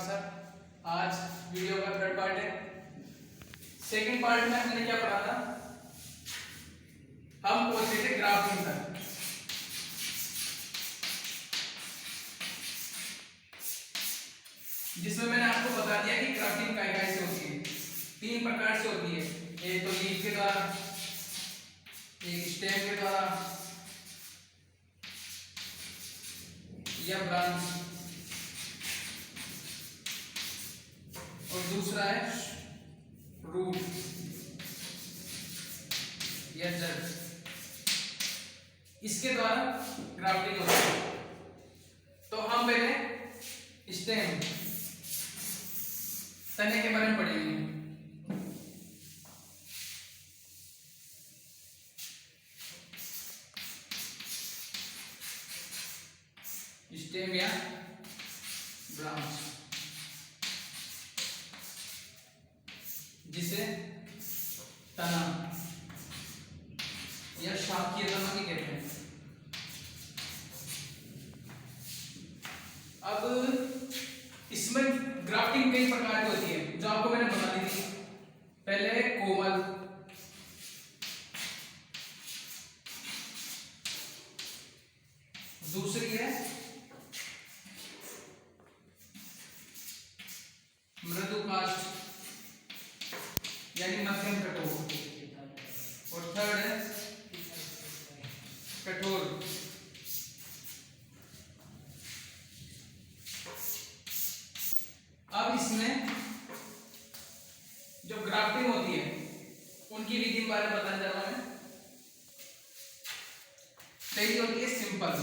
Sir. आज video का third part है। सेकंड पार्ट में हमने क्या पढ़ा था, हम पहुंचे थे ग्राफ्टिंग तक। जिसमें मैंने आपको बता दिया कि ग्राफ्टिंग काय से होती है, तीन प्रकार से होती है। एक तो लीफ के द्वारा, एक स्टेम के द्वारा या ब्रांच, और दूसरा है रूट या जड़। इसके द्वारा ग्राफ्टिंग होती है। तो हम पहले स्टेम तने के बारे में पढ़ेंगे। स्टेम या ब्रांच, जिसे तना या शाखीय तना भी कहते हैं। अब इसमें ग्राफ्टिंग कई प्रकार की होती है, जो आपको मैंने बता दी थी। पहले कोमल, दूसरी है मृदुकाष्ठ यानी मध्यम कठोर, और थर्ड है कठोर। अब इसमें जो ग्राफ्टिंग होती है उनकी विधि के बारे में बताने जा रहा हूं मैं। पहली होती है सिंपल,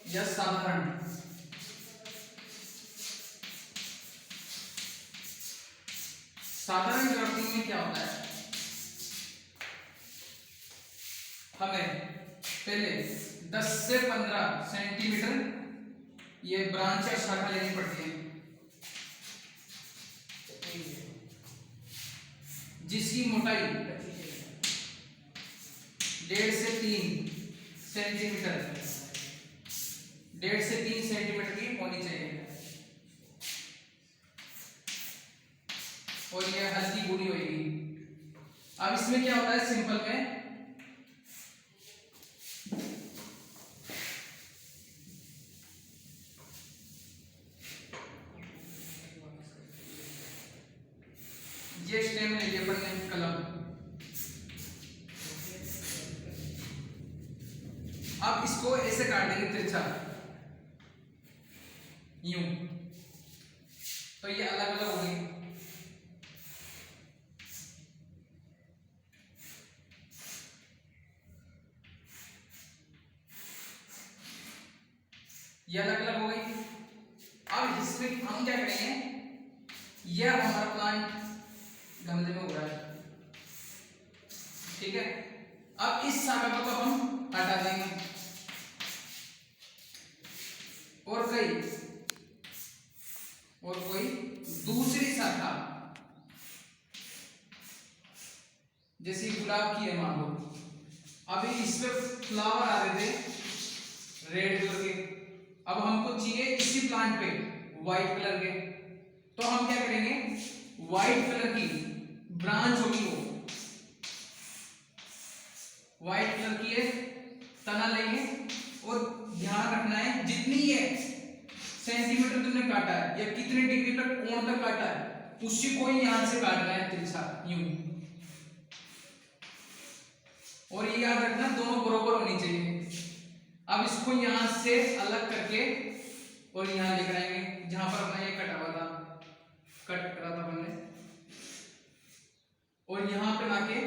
या साधारण। साधारण ग्राफ्टिंग में क्या होता है, हमें पहले 10 से 15 सेंटीमीटर ये ब्रांच या शाखा लेनी पड़ती है, जिसकी मोटाई 1.5 से 3 सेंटीमीटर, 1.5 से 3 सेंटीमीटर की होनी चाहिए, और यह हल्की बूढ़ी होगी। अब इसमें क्या होता है, सिंपल में ये स्टेम ले लिया अपन ने, कलम। अब इसको ऐसे काट देंगे तिरछा, यूं, तो ये अलग अलग हो गई। ये अलग अलग हो गई। अब इसमें हम क्या करेंगे, यह हमारा प्लांट गमले में उगा है, ठीक है। अब इस शाखा को तो हम हटा देंगे, और कोई दूसरी शाखा, जैसे गुलाब की है मान लो, अभी इस पे फ्लावर आ रहे थे रेड कलर के, अब हमको चाहिए इसी प्लांट पे व्हाइट कलर के, तो हम क्या करेंगे, व्हाइट कलर की ब्रांच होगी, वो व्हाइट कलर की है तना लेंगे, और ध्यान रखना है जितनी ये सेंटीमीटर तुमने काटा है या कितने डिग्री तक कोण तक काटा है, उसी को ही यहां से काटना है तिरछा, यूं। और ये याद रखना दोनों बराबर होनी चाहिए। अब इसको यहां से अलग करके और यहां लेकर आएंगे, जहां पर अपना ये कटा हुआ था, कट करा था हमने, और यहां पे लाके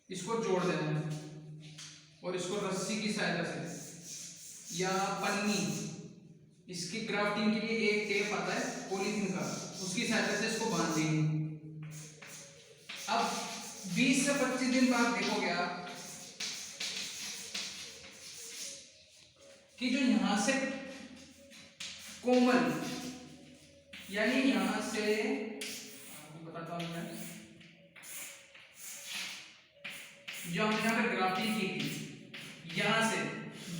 इसको जोड़ देना है, और इसको रस्सी की सहायता से या पन्नी, इसकी ग्राफ्टिंग के लिए एक टेप आता है पॉलीथीन का, उसकी सहायता से इसको बांध देंगे। अब 20 से 25 दिन बाद देखोगे आप कि जो यहां से कोमल यानी यहां से आपको बताता हूं मैं, जो हमने यहाँ पे ग्राफ्टिंग की थी, यहां से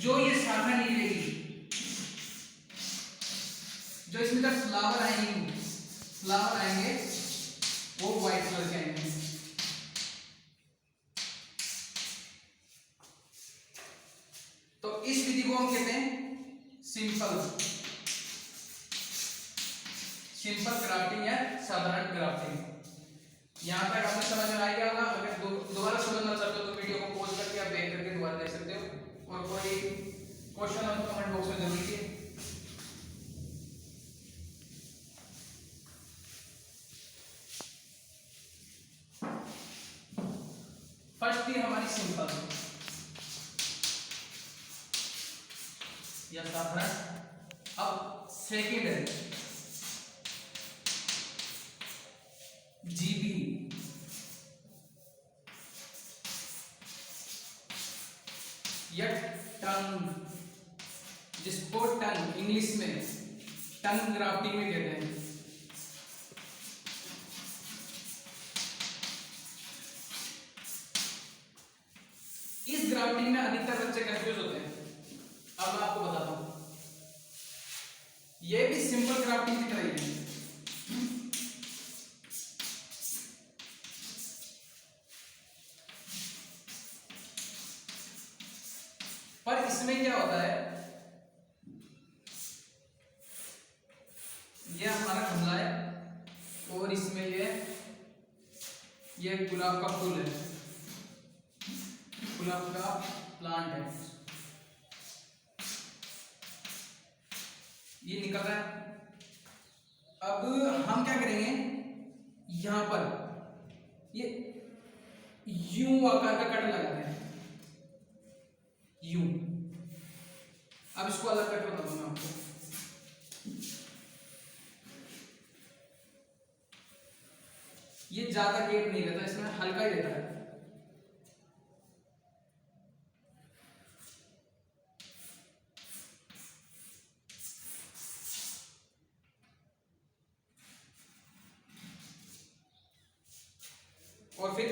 जो ये शाखा निकलेगी, जो इसमें जब फ्लावर आएंगे वो व्हाइट कलर के आएंगे। तो इस विधि को हम कहते हैं सिंपल ग्राफ्टिंग या साधारण ग्राफ्टिंग। यहां तक आपने समझ में आ गया होगा। अगर दोबारा समझना चाहते हो तो वीडियो को पॉज करके आप बैक करके दोबारा देख सकते हो, और कोई क्वेश्चन हो तो कमेंट बॉक्स में जरूर कीजिए। फर्स्ट थी हमारी सिंपल या साधारण। अब सेकंड है जीबी या टंग, जिसको टंग इंग्लिश में टंग ग्राफ्टिंग में कहते हैं। इस ग्राफ्टिंग में अधिकतर बच्चे कंफ्यूज होते हैं। अब मैं आपको बताता हूं, यह भी सिंपल ग्राफ्टिंग की तरह ही है, पर इसमें क्या होता है, यह हमारा गमला है और इसमें यह गुलाब का फूल है, गुलाब का प्लांट है, ये निकल रहा है। अब हम क्या करेंगे, यहां पर ये यू आकार का कट लगाते हैं, यू। अब इसको अलग कट बता दूंगा आपको। ये ज्यादा गेप नहीं रहता, इसमें हल्का ही रहता है। और फिर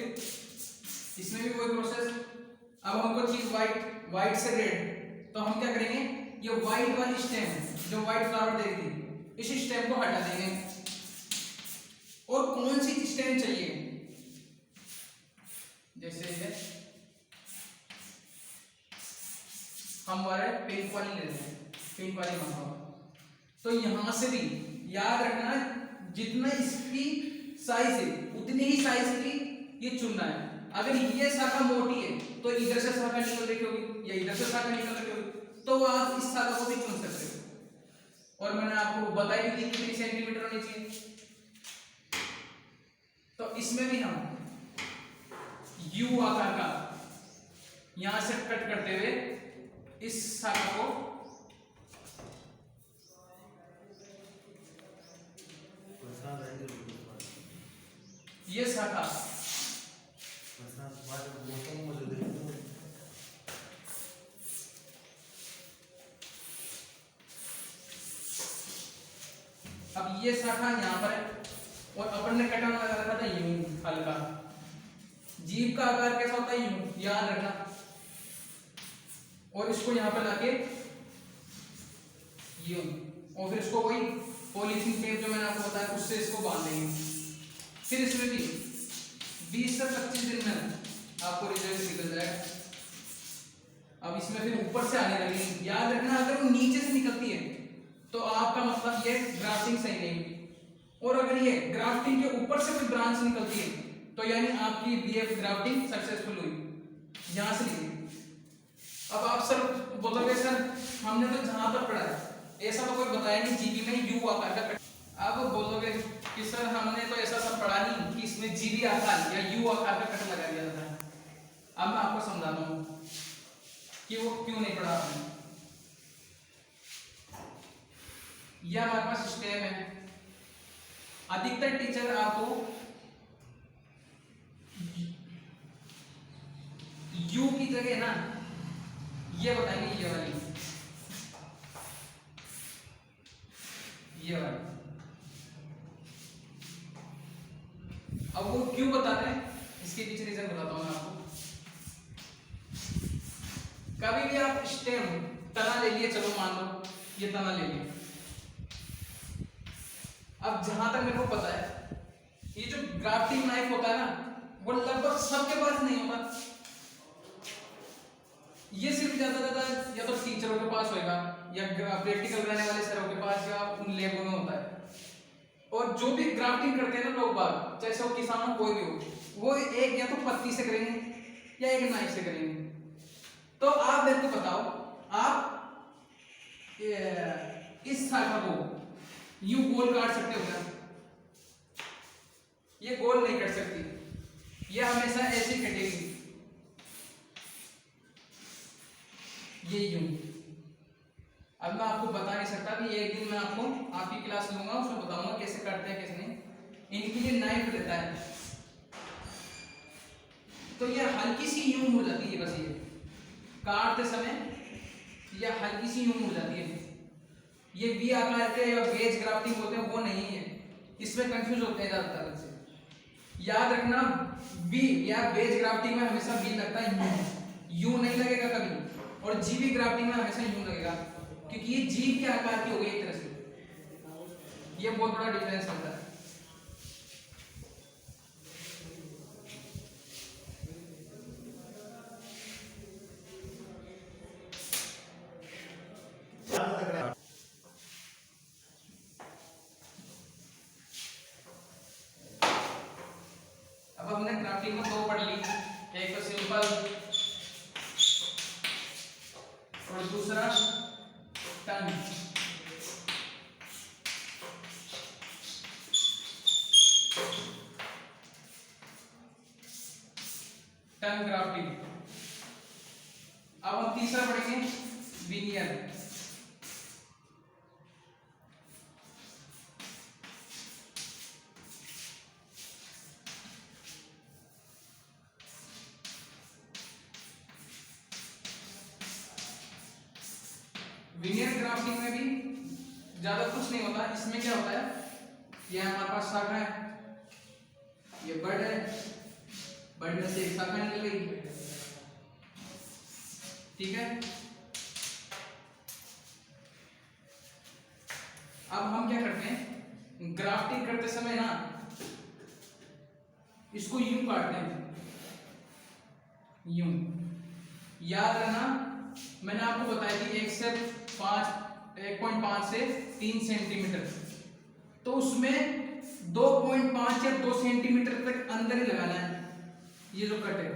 इसमें भी वही प्रोसेस। अब हमको चाहिए व्हाइट से रेड, तो हम क्या करेंगे, ये व्हाइट वाली स्टेम जो व्हाइट फ्लावर दे रही थी, इस स्टेम को हटा देंगे। और कौन सी स्टेम चाहिए, जैसे ये हम वाले पिंक वाली ले लें, पिंक वाली मंगाओ। तो यहां से भी याद रखना, जितना इसकी साइज है उतनी ही साइज की ये चुनना है। अगर ये शाखा मोटी है तो इधर से शाखा निकल रही होगी या इधर से शाखा निकल रही होगी, तो आप इस शाखा को भी चुन सकते हो। और मैंने आपको बताई भी थी कितनी सेंटीमीटर होनी चाहिए। तो इसमें भी हम यू आकार का यहां से कट करते हुए इस शाखा को ये शाखा अब ये शाखा यहां पर है और अपन ने कटन लगा रखा था यूं हल्का। जीभ का आकार कैसा होता है, यूं, याद रखना। और इसको यहां पर लाके यूं, और फिर इसको वही पॉलीथीन टेप जो मैंने आपको बताया उससे इसको बांध देंगे। फिर इसमें भी 20 से 25 दिन में आपको रिजल्ट निकल जाएगा। अब इसमें फिर ऊपर से आने लगेगी, याद रखना अगर वो नीचे से निकलती है तो आपका मतलब ये ग्राफ्टिंग सही नहीं हुई। और अगर ये ग्राफ्टिंग के ऊपर से कोई ब्रांच निकलती है तो यानी आपकी बीएफ ग्राफ्टिंग सक्सेसफुल हुई। यहां से लिखिए। अब आप सर बोलोगे सर हमने तो जहां तक पढ़ा है ऐसा तो कोई बताया नहीं जीबी में यू आकार का कट। अब बोलोगे कि सर हमने तो ऐसा सब पढ़ा नहीं कि इसमें जीबी आकार या यू आकार का कट लगा दिया था। अब मैं आपको समझाता हूं कि वो क्यों नहीं पढ़ा आपने। यह हमारे पास सिस्टम है। अधिकतर टीचर आपको यू की जगह ना ये बताएंगे, ये वाली अब वो क्यों बताते हैं इसके पीछे रीजन बताता हूं मैं आपको। कभी भी आप स्टेम तना ले लिए, चलो मान लो ये तना ले लिए। अब जहां तक मेरे को पता है, ये जो ग्राफ्टिंग नाइफ होता है ना, वो लगभग सबके पास नहीं होता। ये सिर्फ ज्यादा या तो टीचरों के पास होगा, या प्रैक्टिकल रहने वाले सरों के पास, या उन लैबों में होता है। और जो भी ग्राफ्टिंग करते हैं ना लोग बाग, चाहे वो किसान हो कोई भी हो, वो एक या तो पत्ती से करेंगे या एक नाइफ से करेंगे। तो आप मेरे को बताओ, आप इस शाखा को यूं गोल काट सकते हो क्या? ये गोल नहीं कट सकती, ये हमेशा ऐसी कटेगी, ये यूं। अब मैं आपको बता नहीं सकता कि एक दिन मैं आपको आपकी क्लास लूंगा, उसमें बताऊंगा कैसे काटते हैं कैसे नहीं। इनके लिए नाइफ रहता है, तो ये हल्की सी यूं हो जाती है, बस ये काटते समय ये हल्की सी यूं हो जाती है। ये वी आकार के या वेज ग्राफ्टिंग होते हैं वो नहीं है, इसमें कंफ्यूज होते हैं ज्यादातर से। याद रखना, वी या वेज ग्राफ्टिंग में हमेशा वी लगता है यूं नहीं लगेगा कभी, और जीवी ग्राफ्टिंग में हमेशा यूं लगेगा, क्योंकि ये जीव के आकार की हो गई एक तरह से। ये बहुत बड़ा डिफरेंस होता है। अब हमने ग्राफ्टिंग में दो पढ़ ली, एक तो सिंपल और दूसरा टंग। टंग ग्राफ्टिंग। अब हम तीसरा पढ़ेंगे, विनियर। विनियर ग्राफ्टिंग में भी ज्यादा कुछ नहीं होता। इसमें क्या होता है, ये हमारे पास शाखा है, ये बड है, बड में से एक शाखा निकल गई, ठीक है। अब हम क्या करते हैं, ग्राफ्टिंग करते समय ना इसको यूं काटते हैं, यूं। याद रखना, मैंने आपको बताया कि 1.5 से 3 सेंटीमीटर, तो उसमें 2.5 या 2 सेंटीमीटर तक अंदर ही लगाना है। ये जो कट है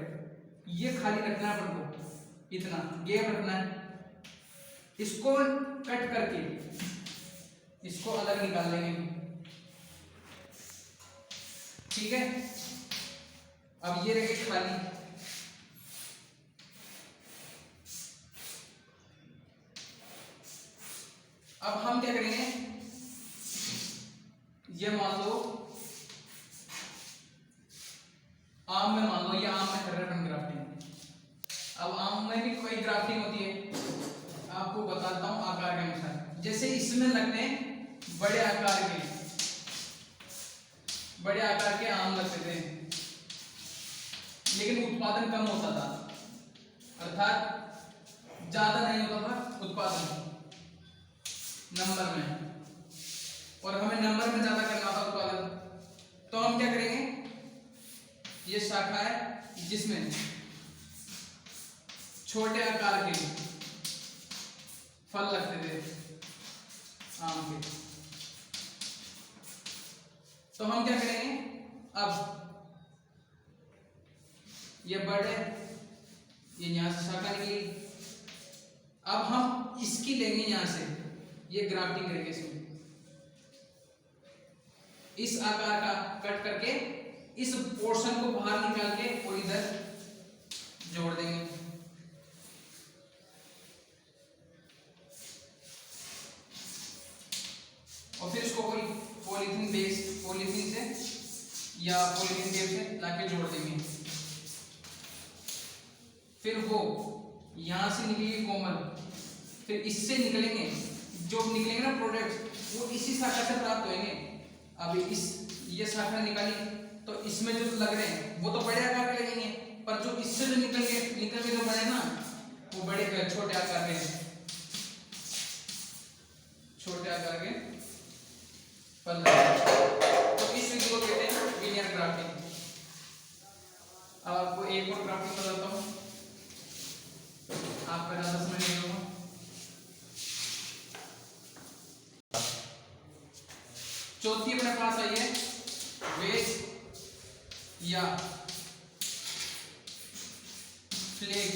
ये खाली रखना है अपन को, इतना गैप रखना है। इसको कट करके इसको अलग निकाल लेंगे, ठीक है। अब ये रहे खाली। अब हम क्या करेंगे, ये मान लो आम में, मान लो ये आम में कर रहे हैं ग्राफ्टिंग। अब आम में भी कोई ग्राफ्टिंग होती है, आपको बताता हूं आकार के अनुसार। जैसे इसमें लगते हैं बड़े आकार के आम लगते थे, लेकिन उत्पादन कम होता था, अर्थात ज्यादा नहीं होता था उत्पादन नंबर में, और हमें नंबर में ज्यादा करना था उत्पादन। तो हम क्या करेंगे, ये शाखा है जिसमें छोटे आकार के फल लगते थे आम के, तो हम क्या करेंगे, अब ये बड़ है, ये यहां से शाखा निकली, अब हम इसकी लेंगे यहां से, ये ग्राफ्टिंग करेंगे इसमें, इस आकार का कट करके इस पोर्शन को बाहर निकाल के और इधर जोड़ देंगे। और फिर इसको कोई पॉलीथीन से या पॉलीथीन टेप से लाके जोड़ देंगे। फिर वो यहां से निकलेगी कोमल, फिर इससे निकलेंगे, जो निकलेंगे ना प्रोडक्ट वो इसी शाखा से प्राप्त होंगे। अब ये शाखा निकाली तो इसमें जो लग रहे हैं वो तो बड़े आकार के लगेंगे, पर जो इससे जो निकल के जो बने ना वो बड़े छोटे आकार के फल लगाते हैं। तो इस विधि को कहते हैं लीनियर ग्राफ्टिंग। अब आपको एक और ग्राफ्टिंग बताता हूँ, आपका ज्यादा समय नहीं लूंगा। चौथी अपने पास आई है वेस या फ्लैग।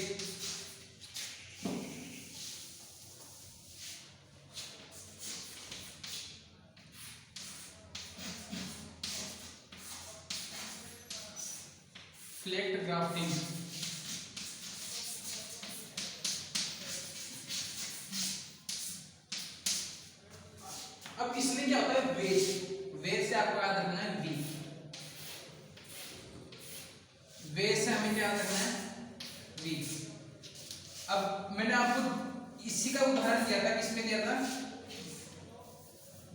फ्लैक्ट ग्राफ्टिंग। अब इसमें क्या होता है, वेज से आपको याद रखना है वी। वेज से हमें क्या याद रखना है, वी। अब मैंने आपको इसी का उदाहरण दिया था, किसमें दिया था,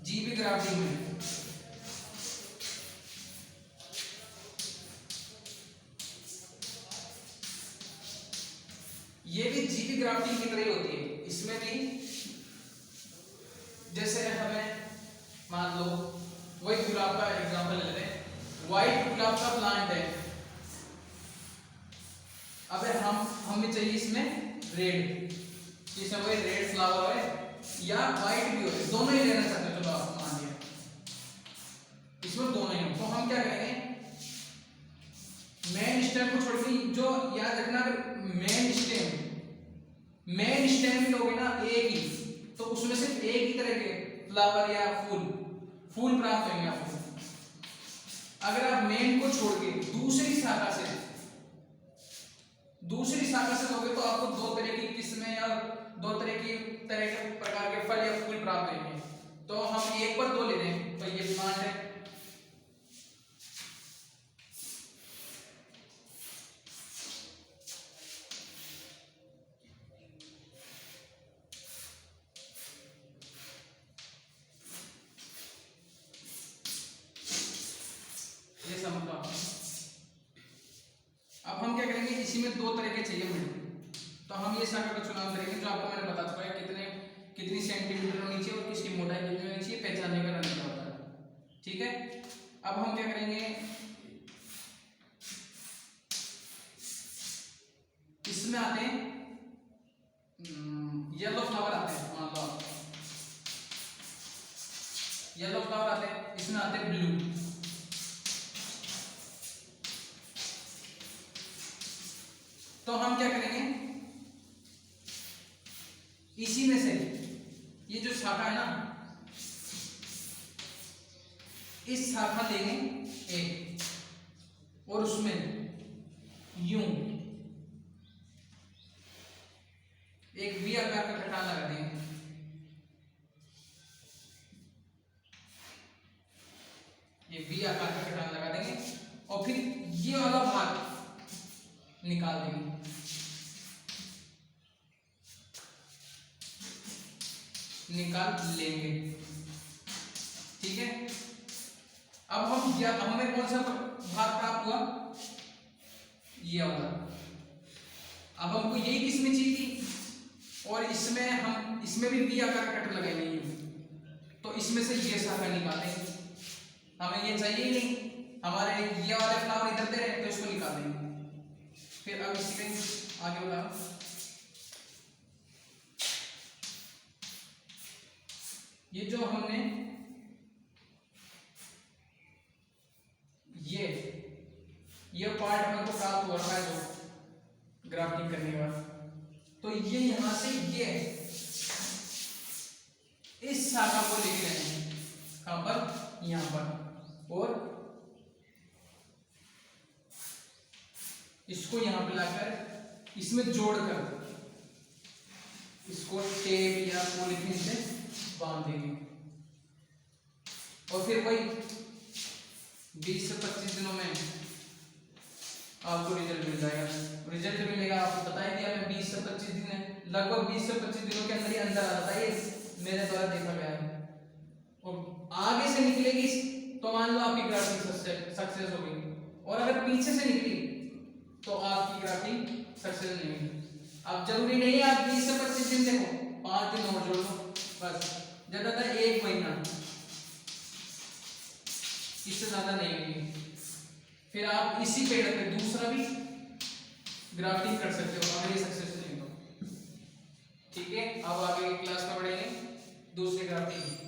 जीबी ग्राफ्टिंग में। ये भी जीबी ग्राफ्टिंग की तरह ही होती है। इसमें भी जैसे हमें मान लो वही गुलाब का एग्जांपल ले लेते हैं, व्हाइट गुलाब का प्लांट है। अब हमें चाहिए इसमें रेड, इसमें वही रेड फ्लावर है या व्हाइट भी हो, दोनों ही लेना चाहते हो, चलो आप मान लिया इसमें दोनों ही हो। तो हम क्या करेंगे, मेन स्टेम को छोड़ के, जो याद रखना, मेन स्टेम भी लोगे ना एक ही, तो उसमें सिर्फ एक ही तरह के फ्लावर या फूल प्राप्त होंगे आपको। अगर आप मेन को छोड़ के दूसरी शाखा से लोगे तो आपको दो तरह की किस्में या दो तरह के प्रकार के फल या फूल प्राप्त होंगे। तो हम एक पर दो ले रहे हैं, तो ये प्लांट है, ये समझ लो। अब हम क्या करेंगे, इसी में दो तरह के चाहिए मुझे, तो हम ये शाखा का चुनाव करेंगे जो आपको मैंने बता चुका है कितनी सेंटीमीटर होनी चाहिए और किसकी मोटाई कितनी होनी चाहिए, पहचानने का तरीका होता है। ठीक है, अब हम क्या करेंगे, इसमें आते हैं येलो फ्लावर आते हैं, मान लो येलो फ्लावर आते हैं, इसमें आते हैं ब्लू। तो हम क्या करेंगे, इसी में से ये जो शाखा है ना, इस शाखा लेंगे एक, और उसमें यूं एक वी आकार का कटान लगा देंगे। ये वी आकार का कटान लगा देंगे और फिर ये वाला भाग निकाल देंगे। निकाल लेंगे, ठीक है। अब हमें कौन सा भाग प्राप्त हुआ, ये वाला। अब हमको यही किसमें चाहिए थी, और इसमें भी वी आकार कट लगाएंगे, तो इसमें से ये शाखा निकालेंगे। हमें ये चाहिए ही नहीं, हमारे ये वाले फ्लावर इधर दे रहे, तो इसको निकाल देंगे। फिर अब इसमें आगे बढ़ा, ये जो हमने ये पार्ट हमको प्राप्त हो रहा है जो ग्राफ्टिंग करने के बाद, तो ये यहां से ये इस शाखा को लेके जाएंगे, कहां पर, यहां पर, और इसको यहां पे लाकर इसमें जोड़कर इसको टेप या पॉलीथीन से बांध देंगे, और फिर वही 20 से 25 दिनों में आपको रिजल्ट मिल जाएगा। रिजल्ट मिलेगा, आपको बता ही दिया मैं, 20 से 25 दिन है, लगभग 20 से 25 दिनों के अंदर ही अंदर आ जाता है, ये मेरे द्वारा देखा गया है। और आगे से निकलेगी तो मान लो आपकी ग्राफ्टिंग सक्सेस होगी, और अगर पीछे से निकली तो आपकी ग्राफ्टिंग सक्सेस नहीं होगी। अब जरूरी नहीं है आप 20 से 25 दिन देखो, 5 दिन और जोड़ लो बस, ज्यादा 1 महीना, इससे ज्यादा नहीं। फिर आप इसी पेड़ पे दूसरा भी ग्राफ्टिंग कर सकते हो अगर ये सक्सेसफुल नहीं हो। ठीक है, अब आगे क्लास में बढ़ेंगे दूसरे ग्राफ्टिंग।